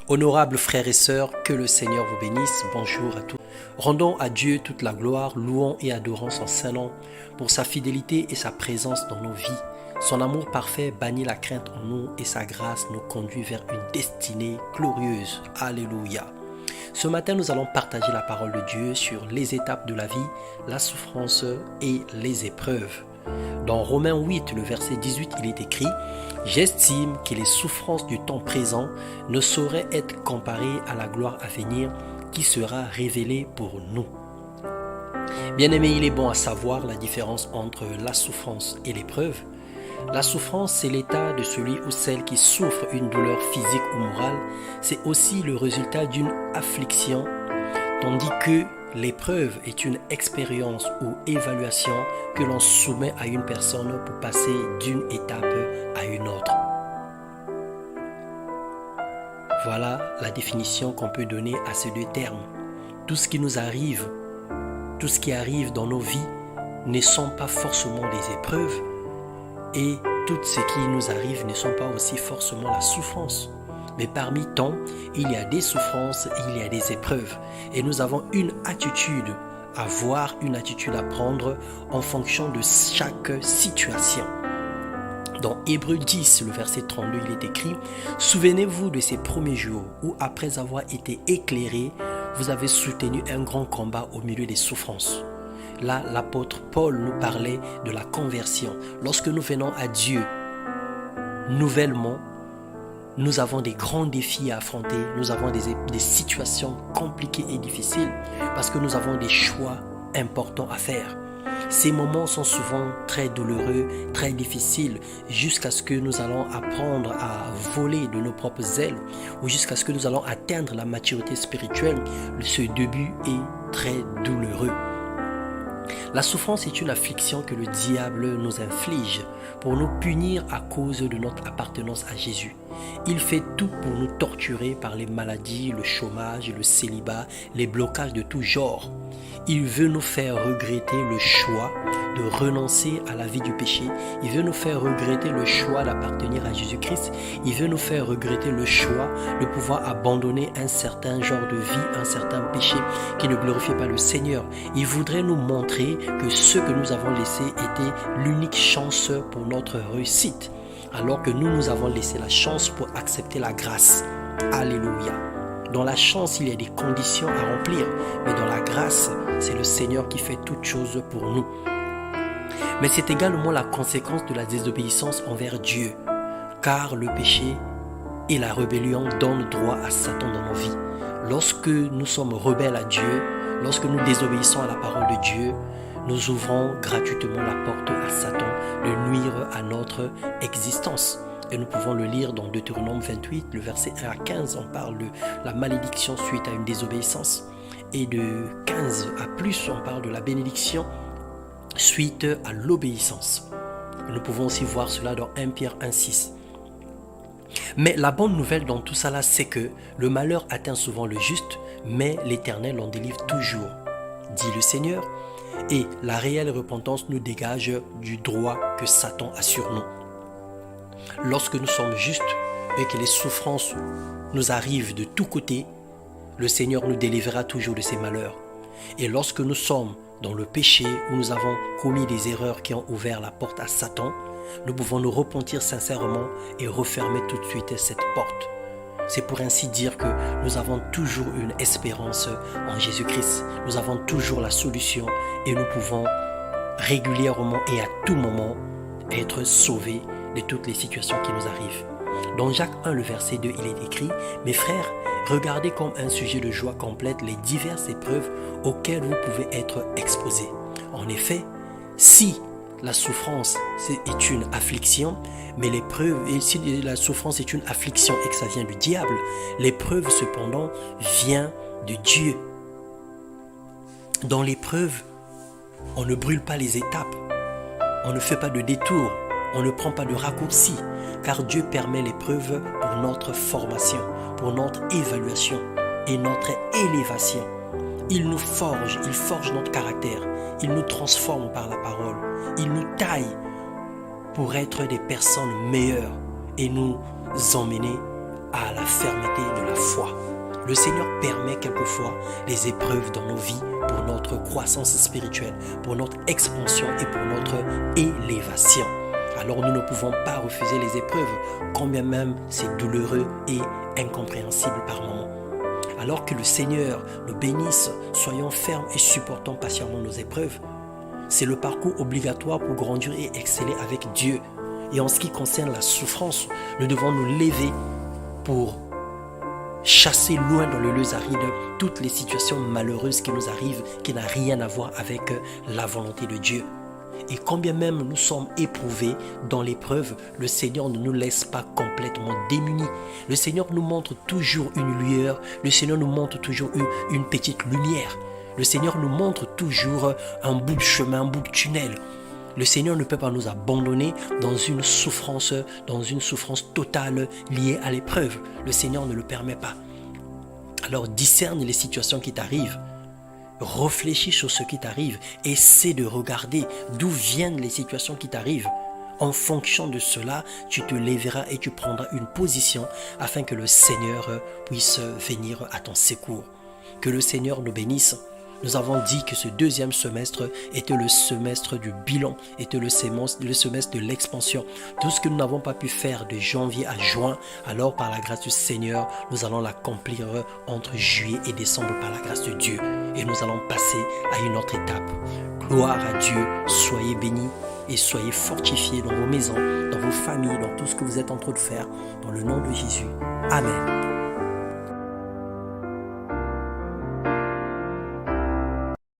Honorables frères et sœurs, que le Seigneur vous bénisse. Bonjour à tous. Rendons à Dieu toute la gloire, louons et adorons son saint nom pour sa fidélité et sa présence dans nos vies. Son amour parfait bannit la crainte en nous et sa grâce nous conduit vers une destinée glorieuse. Alléluia. Ce matin, nous allons partager la parole de Dieu sur les étapes de la vie, la souffrance et les épreuves. Dans Romains 8, le verset 18, il est écrit « J'estime que les souffrances du temps présent ne sauraient être comparées à la gloire à venir qui sera révélée pour nous. » Bien-aimé, il est bon à savoir la différence entre la souffrance et l'épreuve. La souffrance, c'est l'état de celui ou celle qui souffre une douleur physique ou morale. C'est aussi le résultat d'une affliction, tandis que l'épreuve est une expérience ou évaluation que l'on soumet à une personne pour passer d'une étape à une autre. Voilà la définition qu'on peut donner à ces deux termes. Tout ce qui nous arrive, tout ce qui arrive dans nos vies ne sont pas forcément des épreuves et tout ce qui nous arrive ne sont pas aussi forcément la souffrance. Mais parmi tant, il y a des souffrances, il y a des épreuves. Et nous avons une attitude à voir, une attitude à prendre en fonction de chaque situation. Dans Hébreux 10, le verset 32, il est écrit « Souvenez-vous de ces premiers jours où, après avoir été éclairés, vous avez soutenu un grand combat au milieu des souffrances. » Là, l'apôtre Paul nous parlait de la conversion. Lorsque nous venons à Dieu nouvellement, nous avons des grands défis à affronter, nous avons des situations compliquées et difficiles parce que nous avons des choix importants à faire. Ces moments sont souvent très douloureux, très difficiles, jusqu'à ce que nous allons apprendre à voler de nos propres ailes ou jusqu'à ce que nous allons atteindre la maturité spirituelle. Ce début est très douloureux. La souffrance est une affliction que le diable nous inflige pour nous punir à cause de notre appartenance à Jésus. Il fait tout pour nous torturer par les maladies, le chômage, le célibat, les blocages de tout genre. Il veut nous faire regretter le choix de renoncer à la vie du péché. Il veut nous faire regretter le choix d'appartenir à Jésus-Christ. Il veut nous faire regretter le choix de pouvoir abandonner un certain genre de vie, un certain péché qui ne glorifie pas le Seigneur. Il voudrait nous montrer que ce que nous avons laissé était l'unique chance pour notre réussite, alors que nous avons laissé la chance pour accepter la grâce. Alléluia. Dans la chance, il y a des conditions à remplir, mais dans la grâce, c'est le Seigneur qui fait toutes choses pour nous. Mais c'est également la conséquence de la désobéissance envers Dieu, car le péché et la rébellion donnent droit à Satan dans nos vies. Lorsque nous sommes rebelles à Dieu, lorsque nous désobéissons à la parole de Dieu, nous ouvrons gratuitement la porte à Satan de nuire à notre existence. Et nous pouvons le lire dans Deutéronome 28, le verset 1 à 15, on parle de la malédiction suite à une désobéissance. Et de 15 à plus, on parle de la bénédiction suite à l'obéissance. Nous pouvons aussi voir cela dans 1 Pierre 1,6. Mais la bonne nouvelle dans tout ça là, c'est que le malheur atteint souvent le juste, mais l'Éternel en délivre toujours, dit le Seigneur. Et la réelle repentance nous dégage du droit que Satan a sur nous. Lorsque nous sommes justes et que les souffrances nous arrivent de tous côtés, le Seigneur nous délivrera toujours de ces malheurs. Et lorsque nous sommes dans le péché, où nous avons commis des erreurs qui ont ouvert la porte à Satan, nous pouvons nous repentir sincèrement et refermer tout de suite cette porte. C'est pour ainsi dire que nous avons toujours une espérance en Jésus-Christ. Nous avons toujours la solution et nous pouvons régulièrement et à tout moment être sauvés de toutes les situations qui nous arrivent. Dans Jacques 1, le verset 2, il est écrit « Mes frères, regardez comme un sujet de joie complète les diverses épreuves auxquelles vous pouvez être exposés. En effet, si la souffrance est une affliction, mais l'épreuve, et si la souffrance est une affliction et que ça vient du diable, l'épreuve cependant vient de Dieu. Dans l'épreuve, on ne brûle pas les étapes, on ne fait pas de détour, on ne prend pas de raccourci, car Dieu permet l'épreuve pour notre formation, pour notre évaluation et notre élévation. Il nous forge, il forge notre caractère, il nous transforme par la parole, il nous taille pour être des personnes meilleures et nous emmener à la fermeté de la foi. Le Seigneur permet quelquefois les épreuves dans nos vies pour notre croissance spirituelle, pour notre expansion et pour notre élévation. Alors nous ne pouvons pas refuser les épreuves, combien même c'est douloureux et incompréhensible par moments. Alors que le Seigneur nous bénisse, soyons fermes et supportons patiemment nos épreuves. C'est le parcours obligatoire pour grandir et exceller avec Dieu. Et en ce qui concerne la souffrance, nous devons nous lever pour chasser loin dans le lieu aride toutes les situations malheureuses qui nous arrivent, qui n'ont rien à voir avec la volonté de Dieu. Et quand bien même nous sommes éprouvés dans l'épreuve, le Seigneur ne nous laisse pas complètement démunis. Le Seigneur nous montre toujours une lueur, le Seigneur nous montre toujours une petite lumière. Le Seigneur nous montre toujours un bout de chemin, un bout de tunnel. Le Seigneur ne peut pas nous abandonner dans une souffrance totale liée à l'épreuve. Le Seigneur ne le permet pas. Alors discerne les situations qui t'arrivent. Réfléchis sur ce qui t'arrive. Essaie de regarder d'où viennent les situations qui t'arrivent. En fonction de cela, tu te lèveras et tu prendras une position afin que le Seigneur puisse venir à ton secours. Que le Seigneur nous bénisse. Nous avons dit que ce deuxième semestre était le semestre du bilan, était le semestre de l'expansion. Tout ce que nous n'avons pas pu faire de janvier à juin, alors par la grâce du Seigneur, nous allons l'accomplir entre juillet et décembre par la grâce de Dieu. Et nous allons passer à une autre étape. Gloire à Dieu, soyez bénis et soyez fortifiés dans vos maisons, dans vos familles, dans tout ce que vous êtes en train de faire. Dans le nom de Jésus. Amen.